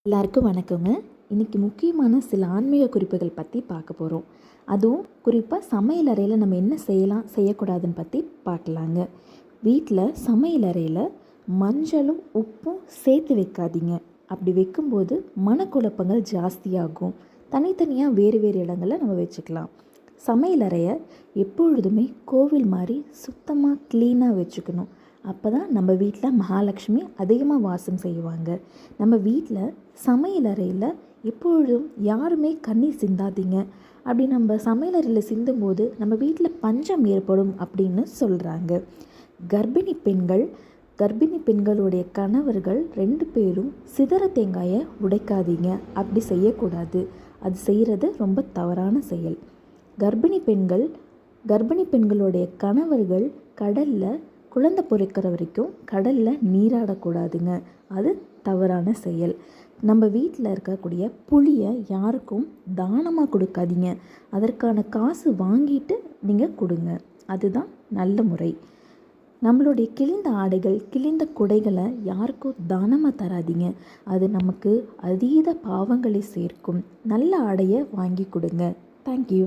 எல்லாருக்கும் வணக்கங்க. இன்றைக்கி முக்கியமான சில ஆன்மீக குறிப்புகள் பற்றி பார்க்க போகிறோம். அதுவும் குறிப்பாக சமையல் அறையில் நம்ம என்ன செய்யலாம் செய்யக்கூடாதுன்னு பற்றி பார்க்கலாங்க. வீட்டில் சமையல் அறையில் மஞ்சளும் உப்பும் சேர்த்து வைக்காதீங்க. அப்படி வைக்கும்போது மனக்குழப்பங்கள் ஜாஸ்தியாகும். தனித்தனியாக வேறு வேறு இடங்களில் நம்ம வச்சுக்கலாம். சமையல் அறையை எப்பொழுதுமே கோவில் மாதிரி சுத்தமாக க்ளீனாக வச்சுக்கணும். அப்போ தான் நம்ம வீட்டில் மகாலட்சுமி அதிகமாக வாசம் செய்வாங்க. நம்ம வீட்டில் சமையல் அறையில் எப்பொழுதும் யாருமே கண்ணீர் சிந்தாதீங்க. அப்படி நம்ம சமையல் அறையில் சிந்தும்போது நம்ம வீட்டில் பஞ்சம் ஏற்படும் அப்படின்னு சொல்கிறாங்க. கர்ப்பிணி பெண்களுடைய கணவர்கள் 2 பேரும் சிதற தேங்காயை உடைக்காதீங்க. அப்படி செய்யக்கூடாது. அது செய்கிறது ரொம்ப தவறான செயல். கர்ப்பிணி பெண்களுடைய கணவர்கள் கடலில் குழந்தை பிறக்கிற வரைக்கும் கடலில் நீராடக்கூடாதுங்க. அது தவறான செயல். நம்ம வீட்டில் இருக்கக்கூடிய புளியை யாருக்கும் தானமாக கொடுக்காதீங்க. அதற்கான காசு வாங்கிட்டு நீங்கள் கொடுங்க. அதுதான் நல்ல முறை. நம்மளுடைய கிழிந்த ஆடைகள், கிழிந்த குடைகளை யாருக்கும் தானமாக தராதீங்க. அது நமக்கு அதீத பாவங்களை சேர்க்கும். நல்ல ஆடையை வாங்கி கொடுங்க. தேங்க்யூ.